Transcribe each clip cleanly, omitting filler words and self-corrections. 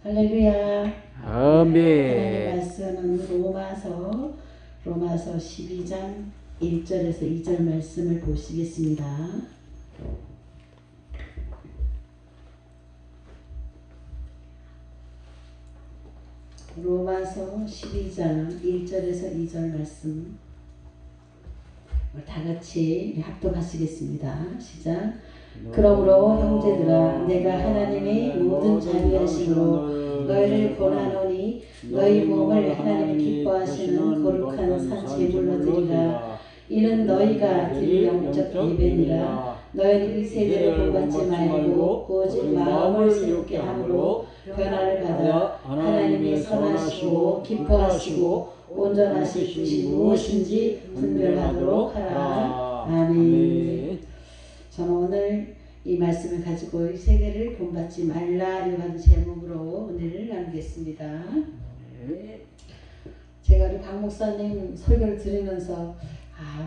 할렐루야. 하나님의 아멘. 말씀은 로마서 12장 1절에서 2절 말씀을 보시겠습니다. 로마서 12장 1절에서 2절 말씀 다 같이 합독하시겠습니다. 시작. 그러므로 형제들아 내가 하나님의 모든 자비하심으로 너희를 권하노니 너희 몸을 하나님이 기뻐하시는 거룩한 산 제물로 드리라. 이는 너희가 드릴 영적 예배니라. 너희는 이 세대를 본받지 말고 오직 마음을 새롭게 함으로 변화를 받아 하나님의 선하시고 기뻐하시고 온전하신 뜻이 무엇인지 분별하도록 하라. 아멘. 저는 오늘 이 말씀을 가지고 이 세계를 본받지 말라라고 하는 제목으로 오늘을 나누겠습니다. 제가 우리 박 목사님 설교를 들으면서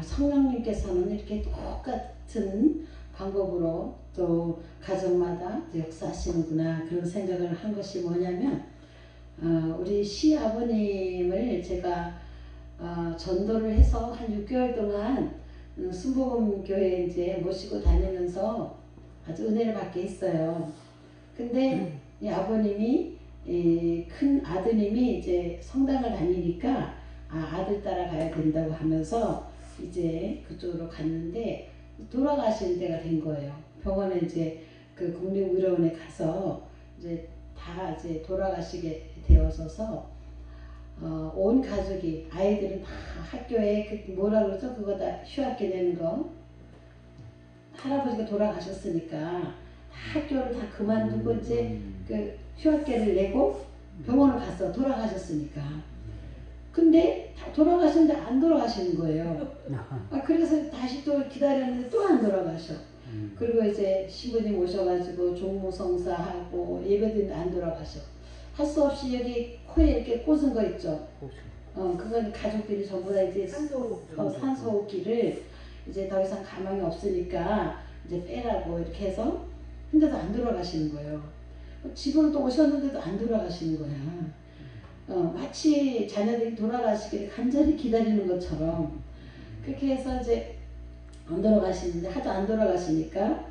성령님께서는 이렇게 똑같은 방법으로 또 가정마다 또 역사하시는구나 그런 생각을 한 것이 뭐냐면 우리 시아버님을 제가 전도를 해서 한 6개월 동안 순복음 교회에 이제 모시고 다니면서 아주 은혜를 받게 했어요. 근데 이 아버님이 큰 아드님이 이제 성당을 다니니까 아들 따라가야 된다고 하면서 이제 그쪽으로 갔는데 돌아가실 때가 된 거예요. 병원에 이제 그 국립의료원에 가서 이제 다 이제 돌아가시게 되어서서 온 가족이 아이들은 다 학교에 그 뭐라 그러죠? 그거 다 휴학기 내는 거 할아버지가 돌아가셨으니까 다 학교를 다 그만두고 이제 그 휴학계를 내고 병원을 갔어. 돌아가셨으니까. 근데 다 돌아가셨는데 안 돌아가시는 거예요. 그래서 다시 또 기다렸는데 또 안 돌아가셔. 그리고 이제 신부님 오셔가지고 종무성사하고 예배드리는데 안 돌아가셔. 할 수 없이 여기 코에 이렇게 꽂은 거 있죠. 그건 가족들이 전부 다 이제 산소호흡기를 이제 더 이상 가망이 없으니까 이제 빼라고 이렇게 해서 근데도 안 돌아가시는 거예요. 집으로 또 오셨는데도 안 돌아가시는 거야. 마치 자녀들이 돌아가시기를 간절히 기다리는 것처럼 그렇게 해서 이제 안 돌아가시는데 하도 안 돌아가시니까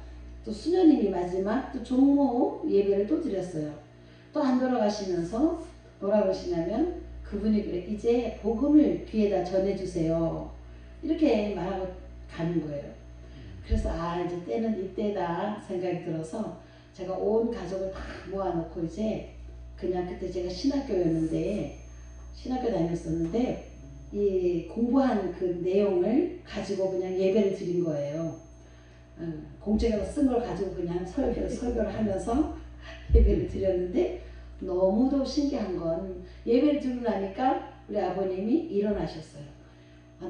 또 수녀님이 마지막 또 종모 예배를 또 드렸어요. 또 안 돌아가시면서 뭐라 그러시냐면 그분이 그래 이제 복음을 귀에다 전해주세요. 이렇게 말하고 가는 거예요. 그래서 이제 때는 이때다 생각이 들어서 제가 온 가족을 다 모아놓고 이제 그냥 그때 제가 신학교 다녔었는데 이 공부한 그 내용을 가지고 그냥 예배를 드린 거예요. 공책에서 쓴 걸 가지고 그냥 설교를 하면서 예배를 드렸는데 너무도 신기한 건 예배를 드리고 나니까 우리 아버님이 일어나셨어요.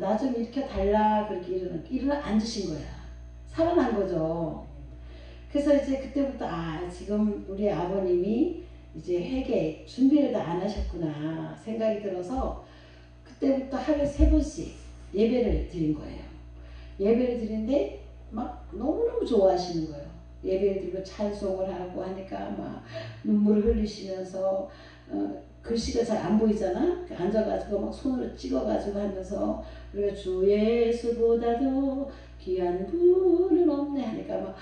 나 좀 일으켜 달라 그렇게 앉으신 거야. 살아난 거죠. 그래서 이제 그때부터 지금 우리 아버님이 이제 회개 준비를 다 안 하셨구나 생각이 들어서 그때부터 하루에 3번씩 예배를 드린 거예요. 예배를 드리는데 막 너무너무 좋아하시는 거예요. 예배를 드리고 찬송을 하고 하니까 막 눈물을 흘리시면서 글씨가 잘 안 보이잖아. 앉아가지고 막 손으로 찍어가지고 하면서 우리가 주 예수보다도 귀한 분은 없네 하니까 막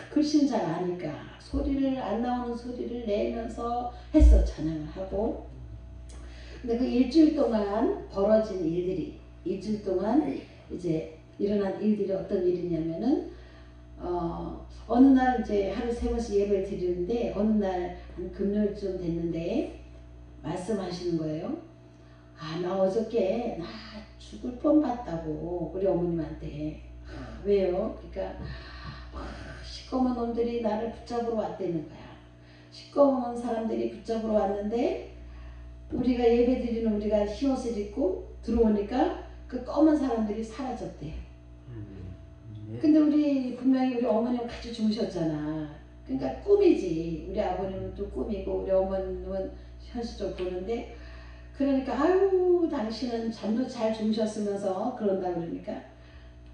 글씨는 잘 아니까 소리를 안 나오는 소리를 내면서 했어. 찬양을 하고. 근데 그 일주일 동안 벌어진 일들이 일주일 동안 이제 일어난 일들이 어떤 일이냐면은 어느 날 이제 하루 3번씩 예배를 드리는데 어느 날 한 금요일쯤 됐는데 말씀하시는 거예요. 나 어저께 나 죽을 뻔 봤다고 우리 어머님한테. 왜요? 그러니까 시꺼먼 놈들이 나를 붙잡으러 왔다는 거야. 시꺼먼 사람들이 붙잡으러 왔는데 우리가 예배드리는 우리가 흰옷을 입고 들어오니까 그 검은 사람들이 사라졌대요. 근데 분명히 우리 어머님은 같이 주무셨잖아. 그러니까 꿈이지. 우리 아버님은 또 꿈이고 우리 어머님은 현실적으로 보는데 그러니까 당신은 잠도 잘 주무셨으면서 그런다 그러니까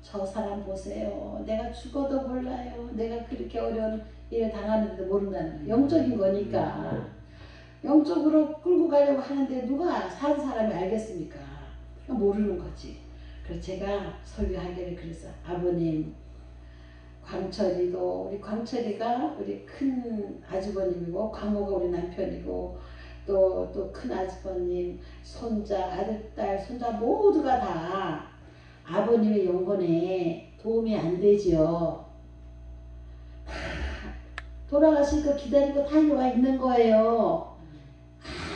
저 사람 보세요. 내가 죽어도 몰라요. 내가 그렇게 어려운 일을 당하는데도 모른다는 거예요. 영적인 거니까. 영적으로 끌고 가려고 하는데 누가 사는 사람이 알겠습니까? 모르는 거지. 그래서 제가 설교하기를 그래서 아버님 광철이도 우리 광철이가 우리 큰 아주버님이고 광호가 우리 남편이고 또 큰 아주버님 손자 아들 딸 손자 모두가 다 아버님의 영혼에 도움이 안 되지요. 돌아가실 거 기다리고 달려와 있는 거예요.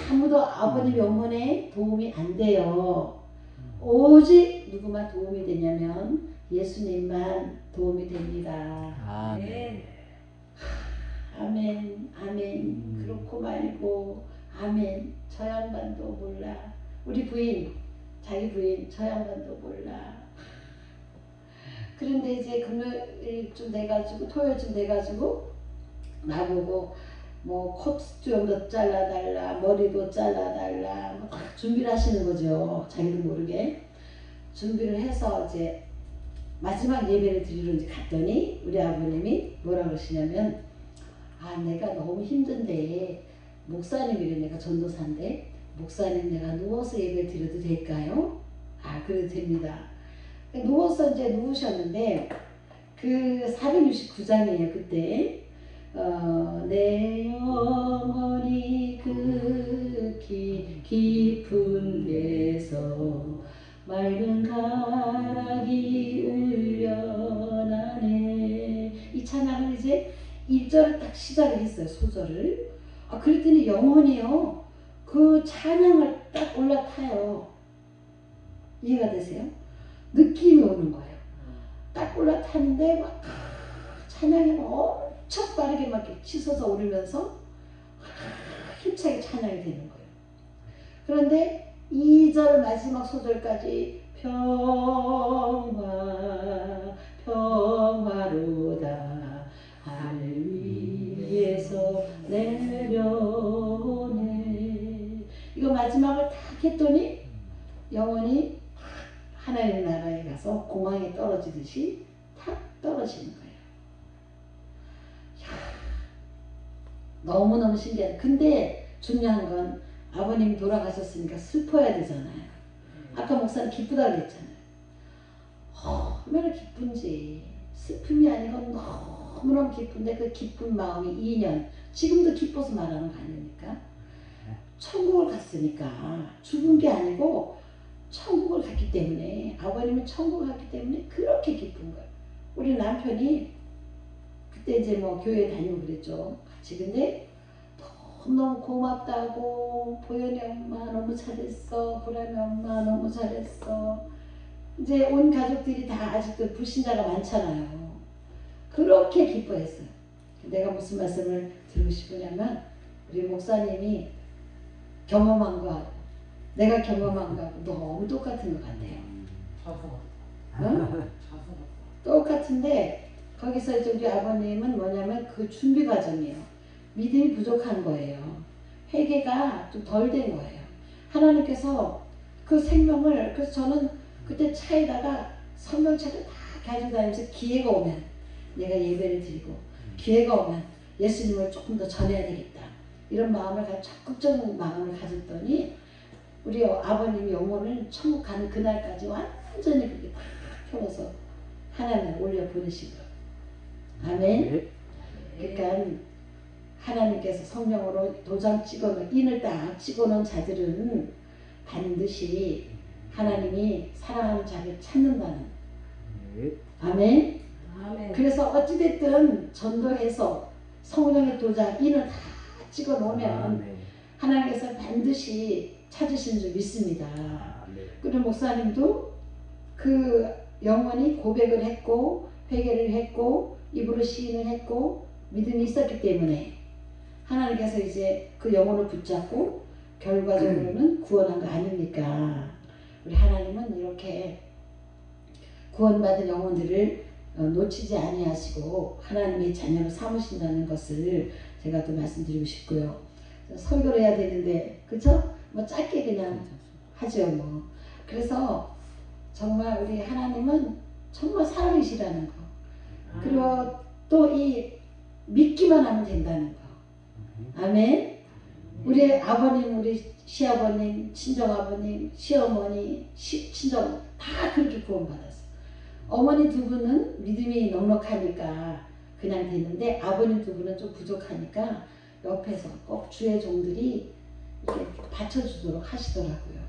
아무도 아버님 영혼에 도움이 안 돼요. 오직 누구만 도움이 되냐면 예수님만 도움이 됩니다. 아멘. 아멘. 아멘. 그렇고 말고 아멘. 저 양반도 몰라. 우리 부인 자기 부인 저 양반도 몰라. 그런데 이제 금요일쯤 돼가지고 토요일쯤 돼가지고 나보고 뭐 코스튬도 잘라달라 머리도 잘라달라 뭐 다 준비를 하시는 거죠. 자기도 모르게 준비를 해서 이제 마지막 예배를 드리러 이제 갔더니 우리 아버님이 뭐라 그러시냐면 아 내가 너무 힘든데 목사님이래. 내가 전도사인데 목사님 내가 누워서 예배 드려도 될까요? 아 그래도 됩니다. 누워서 이제 누우셨는데 그 469장이에요 그때. 내 영혼이 극히 깊은 데서 맑은 가락이 울려나네. 이 찬양을 이제 1절을 딱 시작을 했어요. 소절을. 그랬더니 영혼이요 그 찬양을 딱 올라타요. 이해가 되세요? 느낌이 오는 거예요. 딱 올라타는데 막 찬양이 엄청 빠르게 막 치솟아 오르면서 힘차게 찬양이 되는 거예요. 그런데 2절 마지막 소절까지 평화 평화로다 하늘 위에서 내려오네. 이거 마지막을 딱 했더니 영혼이 하나님의 나라에 가서 공항에 떨어지듯이 탁 떨어지는 거예요. 너무너무 신기하다. 근데 중요한 건 아버님이 돌아가셨으니까 슬퍼야 되잖아요. 아까 목사님 기쁘다 그랬잖아요. 얼마나 기쁜지. 슬픔이 아니고 너무너무 기쁜데 그 기쁜 마음이 2년 지금도 기뻐서 말하는 거 아닙니까? 천국을 갔으니까 죽은 게 아니고 천국을 갔기 때문에 아버님은 천국을 갔기 때문에 그렇게 기쁜 거예요. 우리 남편이 그때 이제 뭐 교회 다니고 그랬죠. 같이. 근데 너무 고맙다고 보현이 엄마 너무 잘했어. 보람이 엄마 너무 잘했어. 이제 온 가족들이 다 아직도 불신자가 많잖아요. 그렇게 기뻐했어요. 내가 무슨 말씀을 드리고 싶으냐면 우리 목사님이 경험한 거하고 내가 경험한 거하고 너무 똑같은 것 같아요. 응? 똑같은데 거기서 이제 우리 아버님은 뭐냐면 그 준비 과정이에요. 믿음이 부족한 거예요. 회개가 좀 덜 된 거예요. 하나님께서 그 생명을 그래서 저는 그때 차에다가 성경책을 다 가지고 다니면서 기회가 오면 내가 예배를 드리고 기회가 오면 예수님을 조금 더 전해야 되겠다. 이런 마음을 적극적인 마음을 가졌더니 우리 아버님 영혼을 천국 가는 그날까지 완전히 그렇게 다 펴서 하나님을 올려 보내시고. 아멘. 그러니까 하나님께서 성령으로 도장 찍어놓은 인을 딱 찍어놓은 자들은 반드시 하나님이 사랑하는 자를 찾는다는. 아멘. 아멘. 그래서 어찌됐든 전도해서 성령의 도장 인을 다 찍어놓으면 하나님께서 반드시 찾으신 줄 믿습니다. 그리고 목사님도 그 영원히 고백을 했고 회개를 했고 입으로 시인을 했고 믿음이 있었기 때문에 하나님께서 이제 그 영혼을 붙잡고 결과적으로는 구원한 거 아닙니까? 우리 하나님은 이렇게 구원받은 영혼들을 놓치지 아니하시고 하나님의 자녀로 삼으신다는 것을 제가 또 말씀드리고 싶고요. 설교를 해야 되는데 그쵸? 뭐 짧게 그냥 하죠 뭐. 그래서 정말 우리 하나님은 정말 사랑이시라는 거. 그리고 또 이 믿기만 하면 된다는 거. 아멘. 우리 아버님, 우리 시아버님, 친정아버님, 시어머니, 친정 다 그렇게 구원받았어요. 어머니 두 분은 믿음이 넉넉하니까 그냥 됐는데 아버님 두 분은 좀 부족하니까 옆에서 꼭 주의 종들이 이렇게 받쳐주도록 하시더라고요.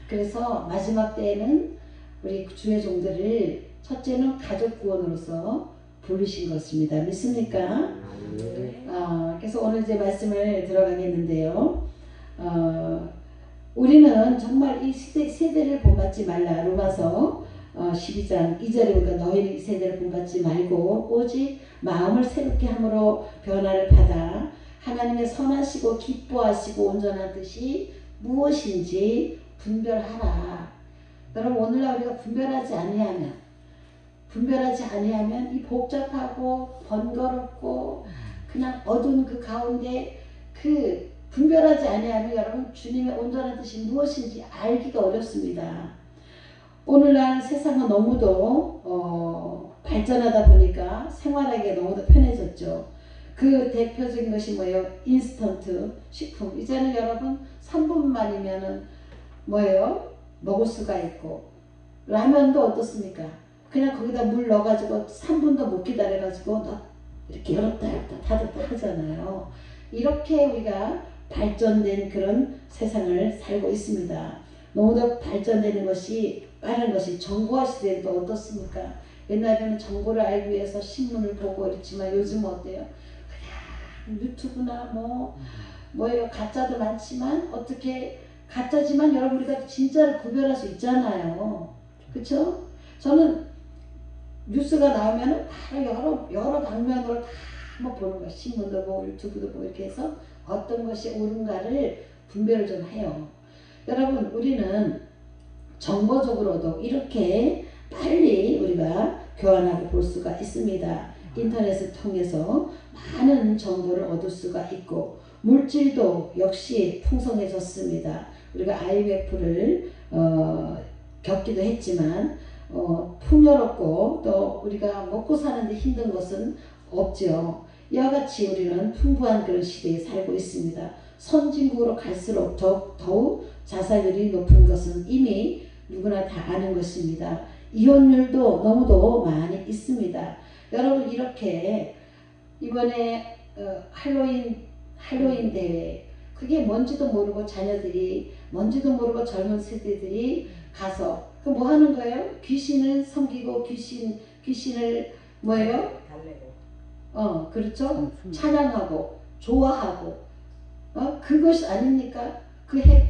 그래서 마지막 때에는 우리 주의 종들을 첫째는 가족 구원으로서 부르신 것입니다. 믿습니까? 그래서 오늘 이제 말씀을 들어가겠는데요. 우리는 정말 이 세대를 본받지 말라. 로마서 12장 2절에 보니까 너희는 이 세대를 본받지 말고 오직 마음을 새롭게 함으로 변화를 받아 하나님의 선하시고 기뻐하시고 온전한 뜻이 무엇인지 분별하라. 여러분 오늘날 우리가 분별하지 아니하면 이 복잡하고 번거롭고 그냥 어두운 그 가운데 그 분별하지 아니하면 여러분 주님의 온전한 뜻이 무엇인지 알기가 어렵습니다. 오늘날 세상은 너무도 발전하다 보니까 생활하기가 너무도 편해졌죠. 그 대표적인 것이 뭐예요? 인스턴트 식품. 이제는 여러분 3분만이면은 뭐예요? 먹을 수가 있고 라면도 어떻습니까? 그냥 거기다 물 넣어가지고 3분도 못 기다려가지고 이렇게 열었다 닫았다 하잖아요. 이렇게 우리가 발전된 그런 세상을 살고 있습니다. 너무도 발전되는 것이 빠른 것이 정보화 시대에도 어떻습니까? 옛날에는 정보를 알기 위해서 신문을 보고 이랬지만 요즘 어때요? 그냥 유튜브나 뭐예요? 가짜도 많지만 어떻게 가짜지만 여러분 우리가 진짜를 구별할 수 있잖아요. 그쵸? 저는 뉴스가 나오면 바로 여러 방면으로 다 한번 보는 거예요. 신문도 보고 유튜브도 보고 이렇게 해서 어떤 것이 옳은가를 분별을 좀 해요. 여러분 우리는 정보적으로도 이렇게 빨리 우리가 교환하고 볼 수가 있습니다. 인터넷을 통해서 많은 정보를 얻을 수가 있고 물질도 역시 풍성해졌습니다. 우리가 IMF를 겪기도 했지만 풍요롭고 또 우리가 먹고 사는데 힘든 것은 없죠. 이와 같이 우리는 풍부한 그런 시대에 살고 있습니다. 선진국으로 갈수록 더욱 자살률이 높은 것은 이미 누구나 다 아는 것입니다. 이혼율도 너무도 많이 있습니다. 여러분 이렇게 이번에 할로윈 대회 그게 뭔지도 모르고 자녀들이 뭔지도 모르고 젊은 세대들이 가서 그 뭐 하는 거예요? 귀신을 섬기고 귀신을 뭐예요? 달래고. 그렇죠. 찬양하고 좋아하고 그것이 아닙니까?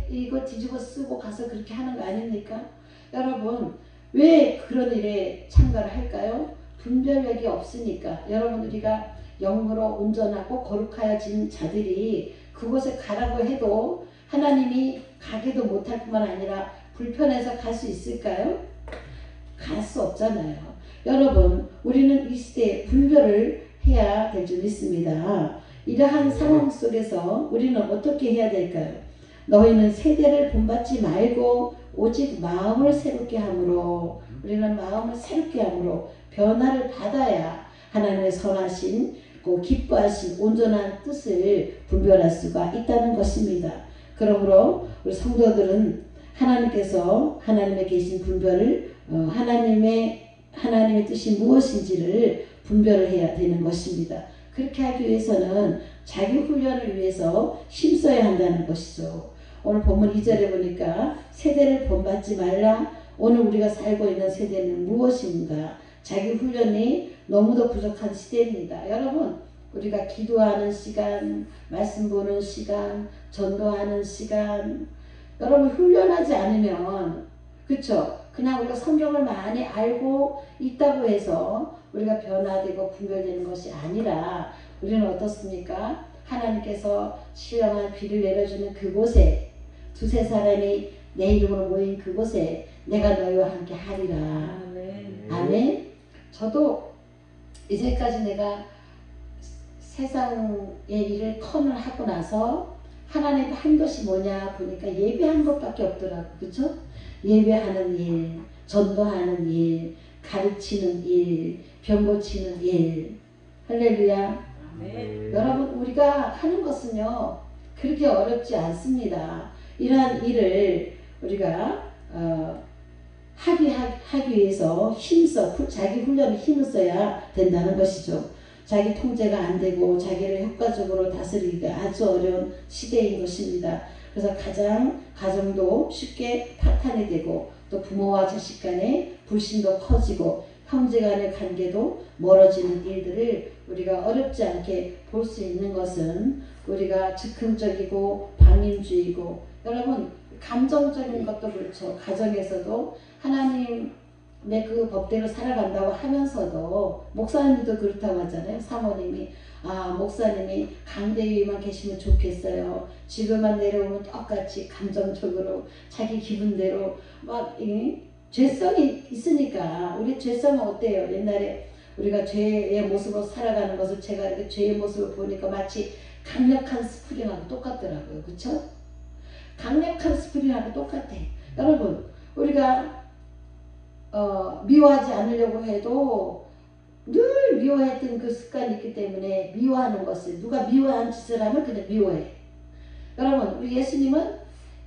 이거 뒤집어 쓰고 가서 그렇게 하는 거 아닙니까? 여러분 왜 그런 일에 참가를 할까요? 분별력이 없으니까. 여러분 우리가 영으로 온전하고 거룩하여진 자들이 그곳에 가라고 해도 하나님이 가게도 못할 뿐만 아니라 불편해서 갈 수 있을까요? 갈 수 없잖아요. 여러분 우리는 이 시대에 분별을 해야 될 줄 믿습니다. 이러한 상황 속에서 우리는 어떻게 해야 될까요? 너희는 세대를 본받지 말고 오직 마음을 새롭게 함으로 우리는 마음을 새롭게 함으로 변화를 받아야 하나님의 선하신 기뻐하신 온전한 뜻을 분별할 수가 있다는 것입니다. 그러므로 우리 성도들은 하나님께서 하나님의 계신 분별을 하나님의 뜻이 무엇인지를 분별을 해야 되는 것입니다. 그렇게 하기 위해서는 자기 훈련을 위해서 힘써야 한다는 것이죠. 오늘 본문 2절에 보니까 세대를 본받지 말라. 오늘 우리가 살고 있는 세대는 무엇인가? 자기 훈련이 너무도 부족한 시대입니다. 여러분 우리가 기도하는 시간, 말씀 보는 시간, 전도하는 시간 여러분 훈련하지 않으면 그쵸? 그냥 우리가 성경을 많이 알고 있다고 해서 우리가 변화되고 분별되는 것이 아니라 우리는 어떻습니까? 하나님께서 신령한 비를 내려주는 그곳에 두세 사람이 내 이름으로 모인 그곳에 내가 너희와 함께 하리라. 아멘. 저도 이제까지 내가 세상의 일을 턴을 하고 나서 하나님 한 것이 뭐냐 보니까 예배한 것밖에 없더라고. 그쵸? 예배하는 일, 전도하는 일, 가르치는 일, 병 고치는 일. 할렐루야. 여러분 우리가 하는 것은요 그렇게 어렵지 않습니다. 이러한 일을 우리가 하기 위해서 자기 훈련에 힘을 써야 된다는 것이죠. 자기 통제가 안 되고 자기를 효과적으로 다스리기가 아주 어려운 시대인 것입니다. 그래서 가정도 쉽게 파탄이 되고 또 부모와 자식 간의 불신도 커지고 형제 간의 관계도 멀어지는 일들을 우리가 어렵지 않게 볼 수 있는 것은 우리가 즉흥적이고 방임주의고, 여러분 감정적인 것도 그렇죠. 가정에서도 하나님의 그 법대로 살아간다고 하면서도, 목사님도 그렇다고 하잖아요. 사모님이 목사님이 강대위만 계시면 좋겠어요. 집에만 내려오면 똑같이 감정적으로 자기 기분대로 막 죄성이 있으니까. 우리 죄성은 어때요? 옛날에 우리가 죄의 모습으로 살아가는 것을 제가 이렇게 죄의 모습을 보니까 마치 강력한 스프링하고 똑같더라고요. 그쵸? 강력한 스프링하고 똑같아. 여러분, 우리가 미워하지 않으려고 해도 늘 미워했던 그 습관이 있기 때문에 미워하는 것을, 누가 미워한 짓을 하면 그냥 미워해. 여러분, 우리 예수님은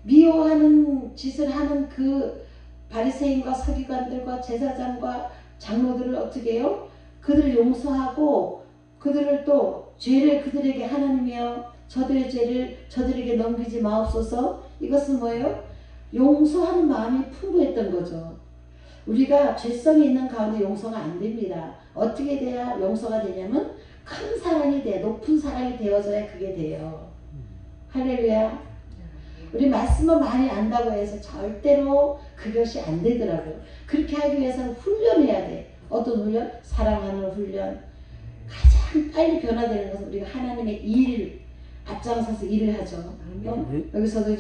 미워하는 짓을 하는 그 바리새인과 서기관들과 제사장과 장로들을 어떻게 해요? 그들을 용서하고 그들을 또 죄를 그들에게, 하나님이여 저들의 죄를 저들에게 넘기지 마옵소서. 이것은 뭐예요? 용서하는 마음이 풍부했던 거죠. 우리가 죄성이 있는 가운데 용서가 안 됩니다. 어떻게 돼야 용서가 되냐면 큰 사랑이 돼, 높은 사랑이 되어져야 그게 돼요. 할렐루야. 우리 말씀을 많이 안다고 해서 절대로 그것이 안 되더라고요. 그렇게 하기 위해서는 훈련해야 돼. 어떤 훈련? 사랑하는 훈련. 가장 빨리 변화되는 것은 우리가 하나님의 일, 앞장서서 일을 하죠. 여기서도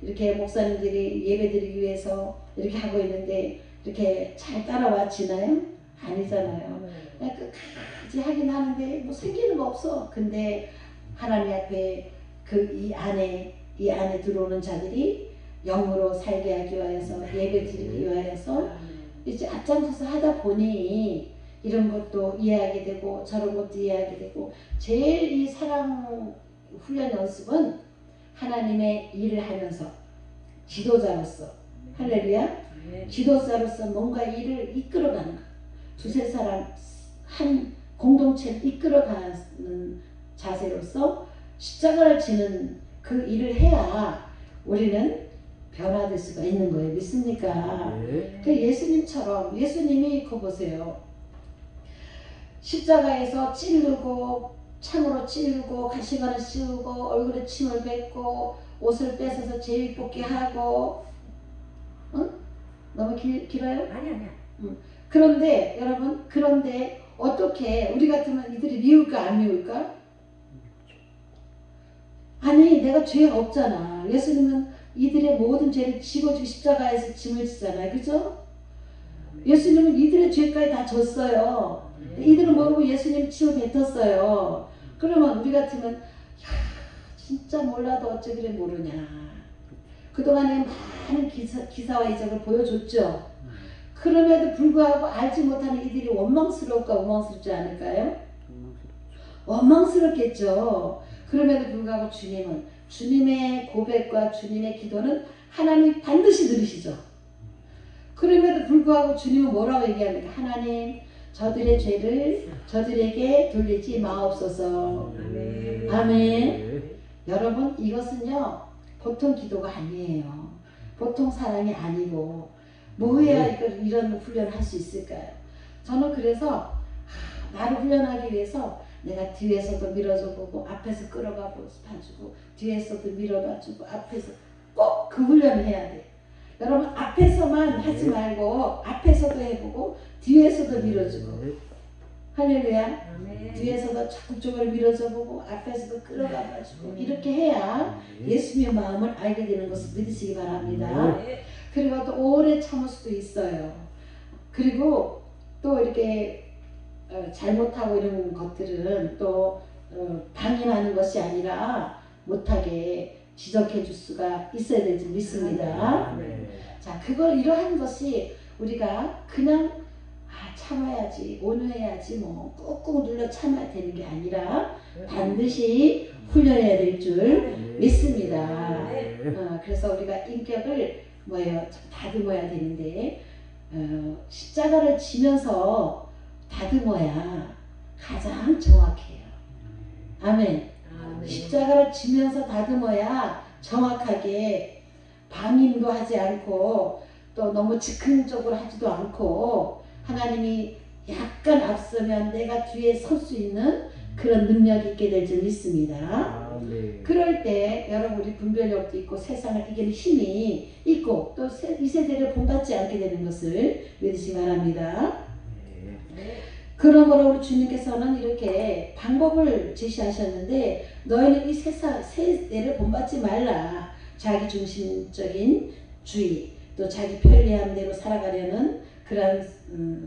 이렇게 목사님들이 예배드리기 위해서 이렇게 하고 있는데 이렇게 잘 따라와지나요? 아니잖아요. 끝까지 하긴 하는데 뭐 생기는 거 없어. 근데 하나님 앞에 이 안에 들어오는 자들이 영으로 살게 하기 위해서, 예배 드리기 위해서 이제 앞장서서 하다 보니 이런 것도 이해하게 되고 저런 것도 이해하게 되고, 제일 이 사랑 훈련 연습은 하나님의 일을 하면서 지도자로서, 할렐루야, 지도자로서 뭔가 일을 이끌어가는 것, 두세 사람 한 공동체를 이끌어가는 자세로서 십자가를 지는 그 일을 해야 우리는 변화될 수가 있는 거예요. 믿습니까? 그 예수님처럼, 예수님이 그거 보세요. 십자가에서 찌르고 창으로 찌르고 가시관을 씌우고 얼굴에 침을 뱉고 옷을 뺏어서 제비뽑기 하고, 응? 너무 길어요? 아니야. 그런데 여러분, 그런데 어떻게 우리 같으면 이들이 미울까 안 미울까? 아니, 내가 죄 없잖아. 예수님은 이들의 모든 죄를 지고 십자가에서 짐을 지잖아요. 그죠? 예수님은 이들의 죄까지 다 졌어요. 이들은 모르고 예수님 치유 뱉었어요. 그러면 우리 같으면 진짜 몰라도 어째 그래 모르냐. 그동안에 많은 기사와 이적을 보여줬죠. 그럼에도 불구하고 알지 못하는 이들이 원망스러울까 원망스럽지 않을까요? 원망스럽겠죠. 그럼에도 불구하고 주님은, 주님의 고백과 주님의 기도는 하나님 반드시 들으시죠. 그럼에도 불구하고 주님은 뭐라고 얘기합니까? 하나님, 저들의 죄를 저들에게 돌리지 마옵소서. 아멘. 아멘. 여러분, 이것은요 보통 기도가 아니에요. 보통 사랑이 아니고, 뭐 해야 이런 훈련을 할 수 있을까요? 저는 그래서 나를 훈련하기 위해서 내가 뒤에서도 밀어줘 보고 앞에서 끌어가 봐주고 뒤에서도 밀어봐주고 앞에서 꼭 그 훈련을 해야 돼. 여러분, 앞에서만 하지 말고 앞에서도 해보고 뒤에서도 밀어주고, 할렐루야. 뒤에서도 적극적으로 밀어줘 보고 앞에서도 끌어가 봐주고, 이렇게 해야 예수님의 마음을 알게 되는 것을 믿으시기 바랍니다. 그리고 또 오래 참을 수도 있어요. 그리고 또 이렇게 잘못하고 이런 것들은 또 방임하는 것이 아니라 못하게 지적해 줄 수가 있어야 될지 믿습니다. 자, 그걸 이러한 것이 우리가 그냥 참아야지, 온유해야지, 뭐 꾹꾹 눌러 참아야 되는 게 아니라 반드시 훈련해야 될 줄 믿습니다. 네. 그래서 우리가 인격을 뭐예요? 좀 다듬어야 되는데 십자가를 지면서 다듬어야 가장 정확해요. 아멘. 십자가를 지면서 다듬어야 정확하게 방임도 하지 않고 또 너무 즉흥적으로 하지도 않고 하나님이 약간 앞서면 내가 뒤에 설 수 있는 그런 능력이 있게 될 줄 믿습니다. 그럴 때 여러분 우리 분별력도 있고 세상을 이기는 힘이 있고 또 이 세대를 본받지 않게 되는 것을 믿으시기 바랍니다. 그러므로 우리 주님께서는 이렇게 방법을 제시하셨는데 너희는 이 세대를 본받지 말라. 자기 중심적인 주의 또 자기 편리함대로 살아가려는 그런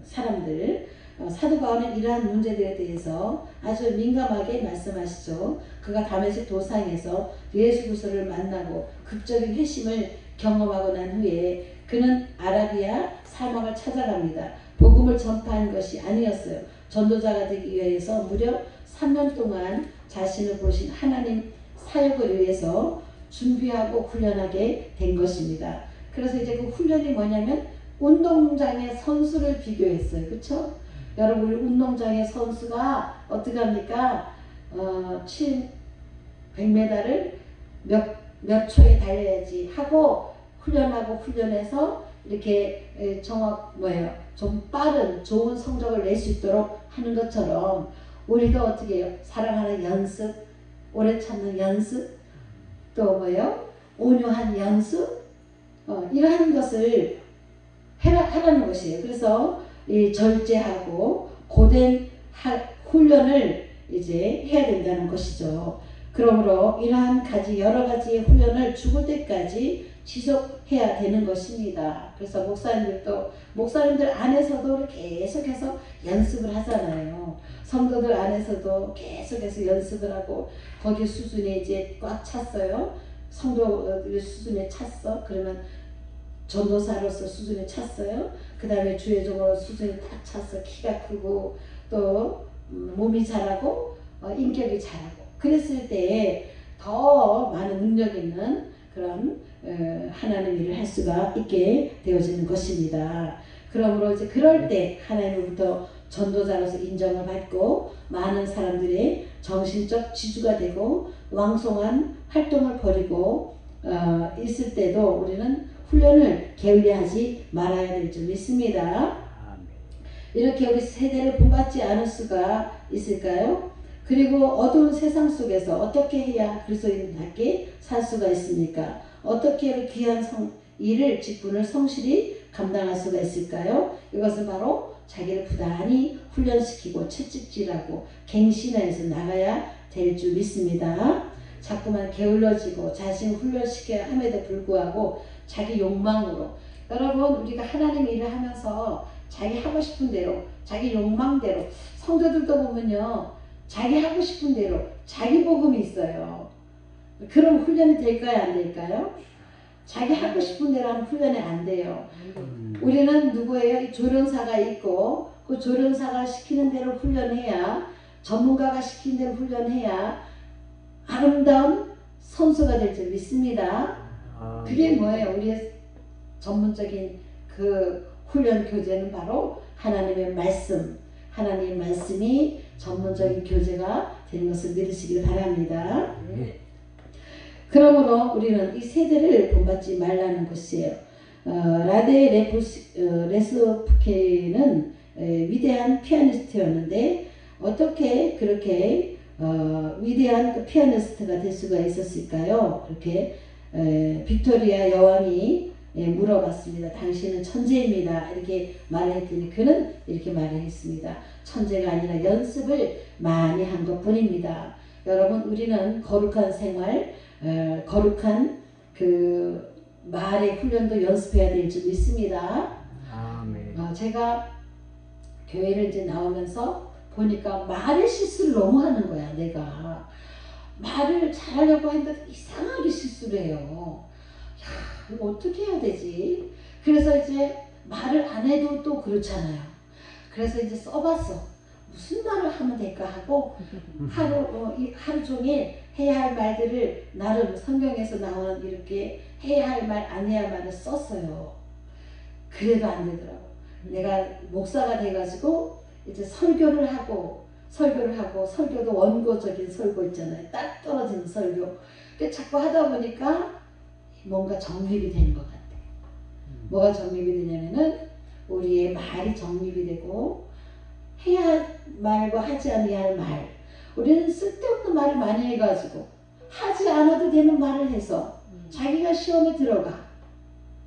사람들 사도 바울은 이러한 문제들에 대해서 아주 민감하게 말씀하시죠. 그가 다메섹 도상에서 예수 그리스도를 만나고 극적인 회심을 경험하고 난 후에 그는 아라비아 사막을 찾아갑니다. 복음을 전파한 것이 아니었어요. 전도자가 되기 위해서 무려 3년 동안 자신을 보신 하나님 사역을 위해서 준비하고 훈련하게 된 것입니다. 그래서 이제 그 훈련이 뭐냐면 운동장의 선수를 비교했어요. 그렇죠? 여러분 우리 운동장의 선수가 어떻게 합니까? 100m를 몇 초에 달려야지 하고 훈련해서 이렇게 좀 빠른 좋은 성적을 낼 수 있도록 하는 것처럼 우리도 어떻게 해요? 사랑하는 연습, 오래 참는 연습, 또 온유한 연습, 이러한 것을 하라는 것이에요. 그래서 이 절제하고 고된 훈련을 이제 해야 된다는 것이죠. 그러므로 이러한 여러 가지의 훈련을 죽을 때까지 지속해야 되는 것입니다. 그래서 목사님들 안에서도 계속해서 연습을 하잖아요. 성도들 안에서도 계속해서 연습을 하고 거기 수준에 이제 꽉 찼어요. 성도들 수준에 찼어. 그러면 전도사로서 수준에 찼어요. 그 다음에 주의종으로 수준이 딱 찼어. 키가 크고 또 몸이 자라고 인격이 자라고 그랬을 때 더 많은 능력 있는 그런 하나님 일을 할 수가 있게 되어지는 것입니다. 그러므로 이제 그럴 때 하나님으로부터 전도자로서 인정을 받고 많은 사람들의 정신적 지주가 되고 왕성한 활동을 벌이고 있을 때도 우리는 훈련을 게을리하지 말아야 될 줄 믿습니다. 이렇게 우리 세대를 본받지 않을 수가 있을까요? 그리고 어두운 세상 속에서 어떻게 해야 그리스도인답게 살 수가 있습니까? 어떻게 귀한 일을 직분을 성실히 감당할 수가 있을까요? 이것은 바로 자기를 부단히 훈련시키고 채찍질하고 갱신해서 나가야 될 줄 믿습니다. 자꾸만 게을러지고 자신을 훈련시켜야 함에도 불구하고 자기 욕망으로 여러분 우리가 하나님 일을 하면서 자기 하고 싶은 대로 자기 욕망대로 성도들도 보면요 자기 하고 싶은 대로 자기 복음이 있어요. 그럼 훈련이 될까요 안 될까요? 자기 하고 싶은 대로 하면 훈련이 안 돼요. 우리는 누구예요? 조련사가 있고 그 조련사가 시키는 대로 훈련해야 전문가가 시키는 대로 훈련해야 아름다운 선수가 될 줄 믿습니다. 그게 뭐예요? 우리의 전문적인 그 훈련 교재는 바로 하나님의 말씀, 하나님의 말씀이 전문적인 교재가 되는 것을 믿으시길 바랍니다. 그러므로 우리는 이 세대를 본받지 말라는 것이에요. 라데 레스프케는 위대한 피아니스트였는데 어떻게 그렇게 위대한 그 피아니스트가 될 수가 있었을까요? 그렇게 빅토리아 여왕이 물어봤습니다. 당신은 천재입니다. 이렇게 말했더니 그는 이렇게 말을 했습니다. 천재가 아니라 연습을 많이 한 것뿐입니다. 여러분 우리는 거룩한 생활, 거룩한 그 말의 훈련도 연습해야 될 줄 믿습니다. 아멘. 제가 교회를 이제 나오면서 보니까 말의 실수를 너무 하는 거야. 내가 말을 잘하려고 했는데 이상하게 실수를 해요. 야, 이거 어떻게 해야 되지? 그래서 이제 말을 안 해도 또 그렇잖아요. 그래서 이제 써봤어. 무슨 말을 하면 될까 하고 하루 종일 해야 할 말들을 나름 성경에서 나오는 이렇게 해야 할 말 안 해야 할 말을 썼어요. 그래도 안 되더라고. 내가 목사가 돼가지고 이제 설교를 하고 설교도 원고적인 설교 있잖아요. 딱 떨어지는 설교. 자꾸 하다 보니까 뭔가 정립이 되는 것 같아. 뭐가 정립이 되냐면은 우리의 말이 정립이 되고 해야 할 말과 하지 않아야 할 말. 우리는 쓸데없는 말을 많이 해가지고 하지 않아도 되는 말을 해서 자기가 시험에 들어가.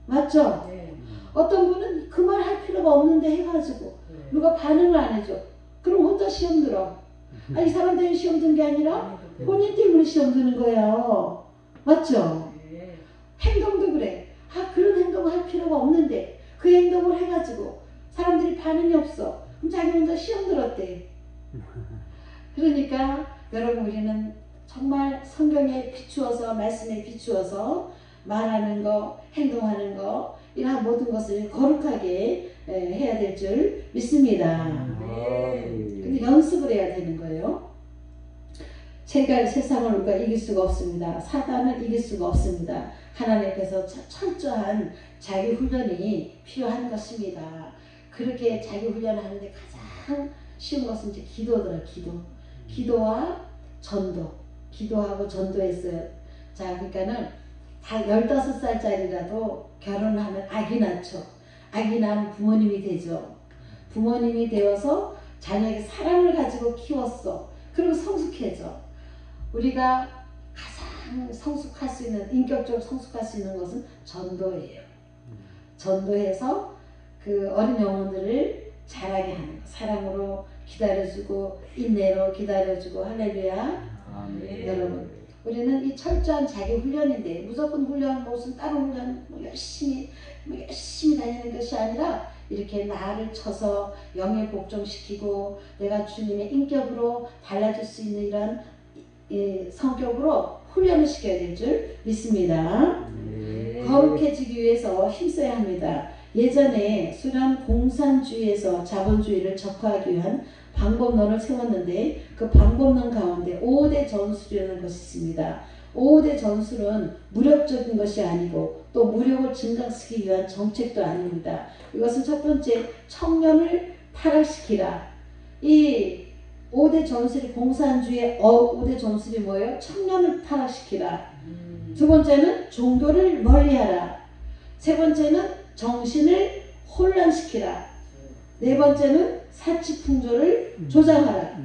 맞죠? 네. 어떤 분은 그 말 할 필요가 없는데 해가지고 누가 반응을 안 해줘. 그럼 혼자 시험 들어. 아니 이 사람 때문에 시험 든 게 아니라 본인 때문에 시험 드는 거예요. 맞죠? 네. 행동도 그래. 아 그런 행동을 할 필요가 없는데 그 행동을 해가지고 사람들이 반응이 없어. 그럼 자기 혼자 시험 들었대. 그러니까 여러분 우리는 정말 성경에 비추어서 말씀에 비추어서 말하는 거 행동하는 거 이러한 모든 것을 거룩하게 해야 될 줄 믿습니다. 근데 연습을 해야 되는 거예요. 세상을 우리가 이길 수가 없습니다. 사단을 이길 수가 없습니다. 하나님께서 철저한 자기 훈련이 필요한 것입니다. 그렇게 자기 훈련을 하는데 가장 쉬운 것은 이제 기도더라. 기도와 전도. 기도하고 전도했어요. 자, 그러니까는 다 15살짜리라도 결혼을 하면 아기 낳죠. 아기 낳으면 부모님이 되죠. 부모님이 되어서 자녀에게 사랑을 가지고 키웠어. 그리고 성숙해져. 우리가 가장 성숙할 수 있는, 인격적으로 성숙할 수 있는 것은 전도예요. 전도해서 그 어린 영혼들을 자라게 하는 거. 사랑으로 기다려주고 인내로 기다려주고 할렐루야. 아멘. 여러분 우리는 이 철저한 자기 훈련인데 무조건 훈련 무슨 다른 훈련 열심히 다니는 것이 아니라 이렇게 나를 쳐서 영에 복종시키고 내가 주님의 인격으로 달라질 수 있는 이런 성격으로 훈련을 시켜야 될 줄 믿습니다. 거룩해지기 위해서 힘써야 합니다. 예전에 소련 공산주의에서 자본주의를 적화하기 위한 방법론을 세웠는데 그 방법론 가운데 5대 전술이라는 것이 있습니다. 5대 전술은 무력적인 것이 아니고 또 무력을 증강시키기 위한 정책도 아닙니다. 이것은 첫 번째 청년을 타락시키라. 이 5대 전술이 공산주의의 5대 전술이 뭐예요? 청년을 타락시키라. 두 번째는 종교를 멀리하라. 세 번째는 정신을 혼란시키라. 네 번째는 사치풍조를 조장하라.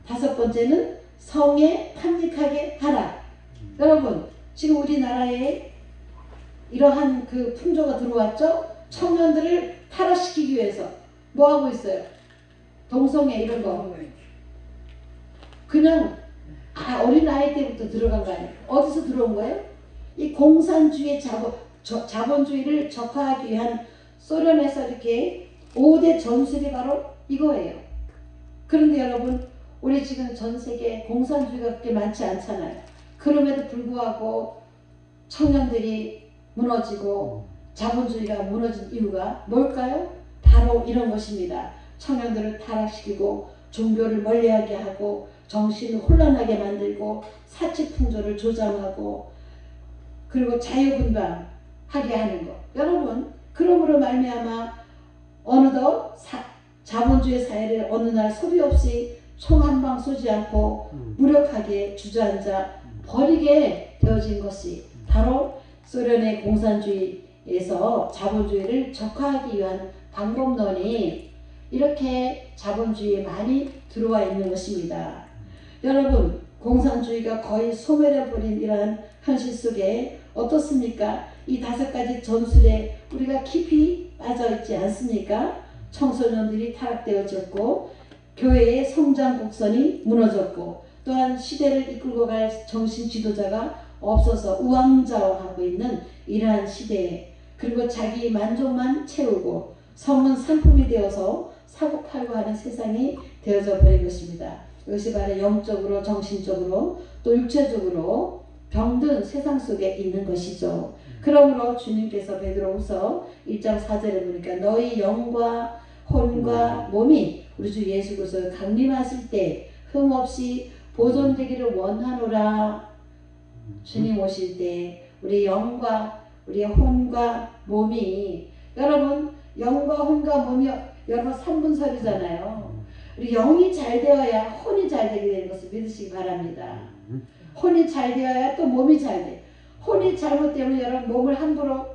다섯 번째는 성에 탐닉하게 하라. 여러분 지금 우리나라에 이러한 그 풍조가 들어왔죠? 청년들을 타락시키기 위해서 뭐 하고 있어요? 동성애 이런 거 그냥 어린 아이 때부터 들어간 거 아니에요? 어디서 들어온 거예요? 이 공산주의 자본주의를 적화하기 위한 소련에서 이렇게 5대 전술이 바로 이거예요. 그런데 여러분 우리 지금 전 세계에 공산주의가 그렇게 많지 않잖아요. 그럼에도 불구하고 청년들이 무너지고 자본주의가 무너진 이유가 뭘까요? 바로 이런 것입니다. 청년들을 타락시키고 종교를 멀리하게 하고 정신을 혼란하게 만들고 사치풍조를 조장하고 그리고 자유분방하게 하는 것. 여러분 그러므로 말미암아 어느덧 자본주의 사회를 어느 날 소리 없이 총 한 방 쏘지 않고 무력하게 주저앉아 버리게 되어진 것이 바로 소련의 공산주의에서 자본주의를 적화하기 위한 방법론이 이렇게 자본주의에 많이 들어와 있는 것입니다. 여러분 공산주의가 거의 소멸해버린 이러한 현실 속에 어떻습니까? 이 5가지 전술에 우리가 깊이 빠져있지 않습니까? 청소년들이 타락되어졌고 교회의 성장 곡선이 무너졌고 또한 시대를 이끌고 갈 정신 지도자가 없어서 우왕좌왕하고 있는 이러한 시대에 그리고 자기 만족만 채우고 성은 상품이 되어서 사고팔고 하는 세상이 되어져 버린 것입니다. 이것이 바로 영적으로 정신적으로 또 육체적으로 병든 세상 속에 있는 것이죠. 그러므로 주님께서 베드로후서 1장 4절에 보니까 너희 영과 혼과 몸이 우리 주 예수 그리스도를 강림하실 때 흠없이 보존되기를 원하노라. 주님 오실 때 우리 영과 우리의 혼과 몸이, 여러분 영과 혼과 몸이 여러분 3분설이잖아요. 우리 영이 잘 되어야 혼이 잘 되게 되는 것을 믿으시기 바랍니다. 혼이 잘 되어야 또 몸이 잘 돼. 혼이 잘못되면 여러분 몸을 함부로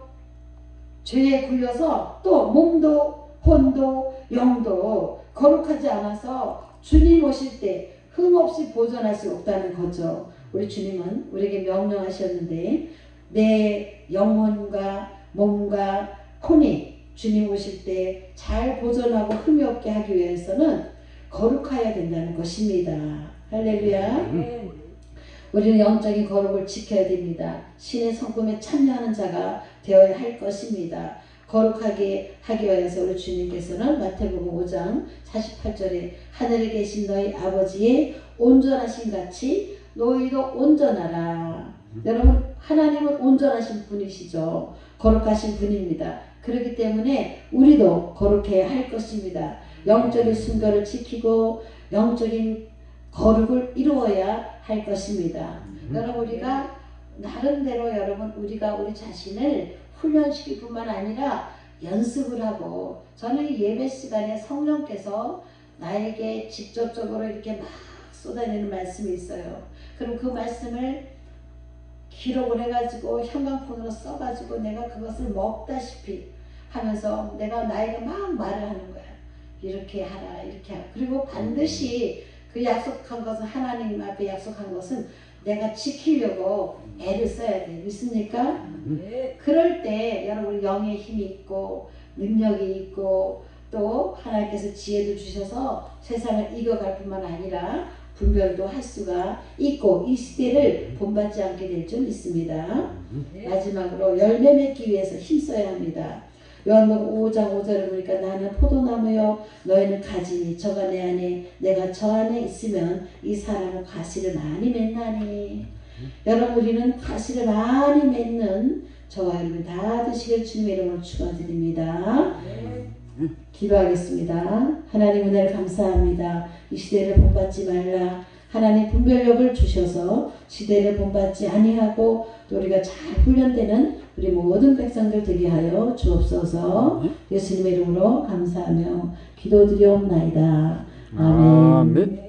죄에 굴려서 또 몸도 혼도 영도 거룩하지 않아서 주님 오실 때 흠없이 보존할 수 없다는 거죠. 우리 주님은 우리에게 명령하셨는데 내 영혼과 몸과 혼이 주님 오실 때 잘 보존하고 흠이 없게 하기 위해서는 거룩해야 된다는 것입니다. 할렐루야. 우리는 영적인 거룩을 지켜야 됩니다. 신의 성품에 참여하는 자가 되어야 할 것입니다. 거룩하게 하기 위해서 우리 주님께서는 마태복음 5장 48절에 하늘에 계신 너희 아버지의 온전하신 같이 너희도 온전하라. 여러분 하나님은 온전하신 분이시죠. 거룩하신 분입니다. 그렇기 때문에 우리도 거룩해야 할 것입니다. 영적인 순결을 지키고 영적인 거룩을 이루어야 할 것입니다. 여러분 우리가 나름대로 여러분 우리가 우리 자신을 훈련시킬 뿐만 아니라 연습을 하고, 저는 이 예배 시간에 성령께서 나에게 직접적으로 이렇게 막 쏟아내는 말씀이 있어요. 그럼 그 말씀을 기록을 해가지고 형광펜으로 써가지고 내가 그것을 먹다시피 하면서 내가 나에게 막 말을 하는 거야. 이렇게 하라 이렇게 하라. 그리고 반드시 그 약속한 것은, 하나님 앞에 약속한 것은 내가 지키려고 애를 써야 돼. 믿습니까? 그럴 때 여러분 영의 힘이 있고 능력이 있고 또 하나님께서 지혜도 주셔서 세상을 이겨갈 뿐만 아니라 분별도 할 수가 있고 이 시대를 본받지 않게 될 줄 믿습니다. 마지막으로 열매 맺기 위해서 힘써야 합니다. 요한복음 5장 5절을 보니까 나는 포도나무요 너희는 가지니 저가 내 안에 내가 저 안에 있으면 이 사람은 과실을 많이 맺나니. 여러분 우리는 과실을 많이 맺는 저와 여러분 다 되시길 주님의 이름으로 축원드립니다. 기도하겠습니다. 하나님 은혜를 감사합니다. 이 시대를 본받지 말라. 하나님 분별력을 주셔서 시대를 본받지 아니하고 또 우리가 잘 훈련되는 우리 모든 백성들 되게 하여 주옵소서. 예수님의 이름으로 감사하며 기도드리옵나이다. 아멘.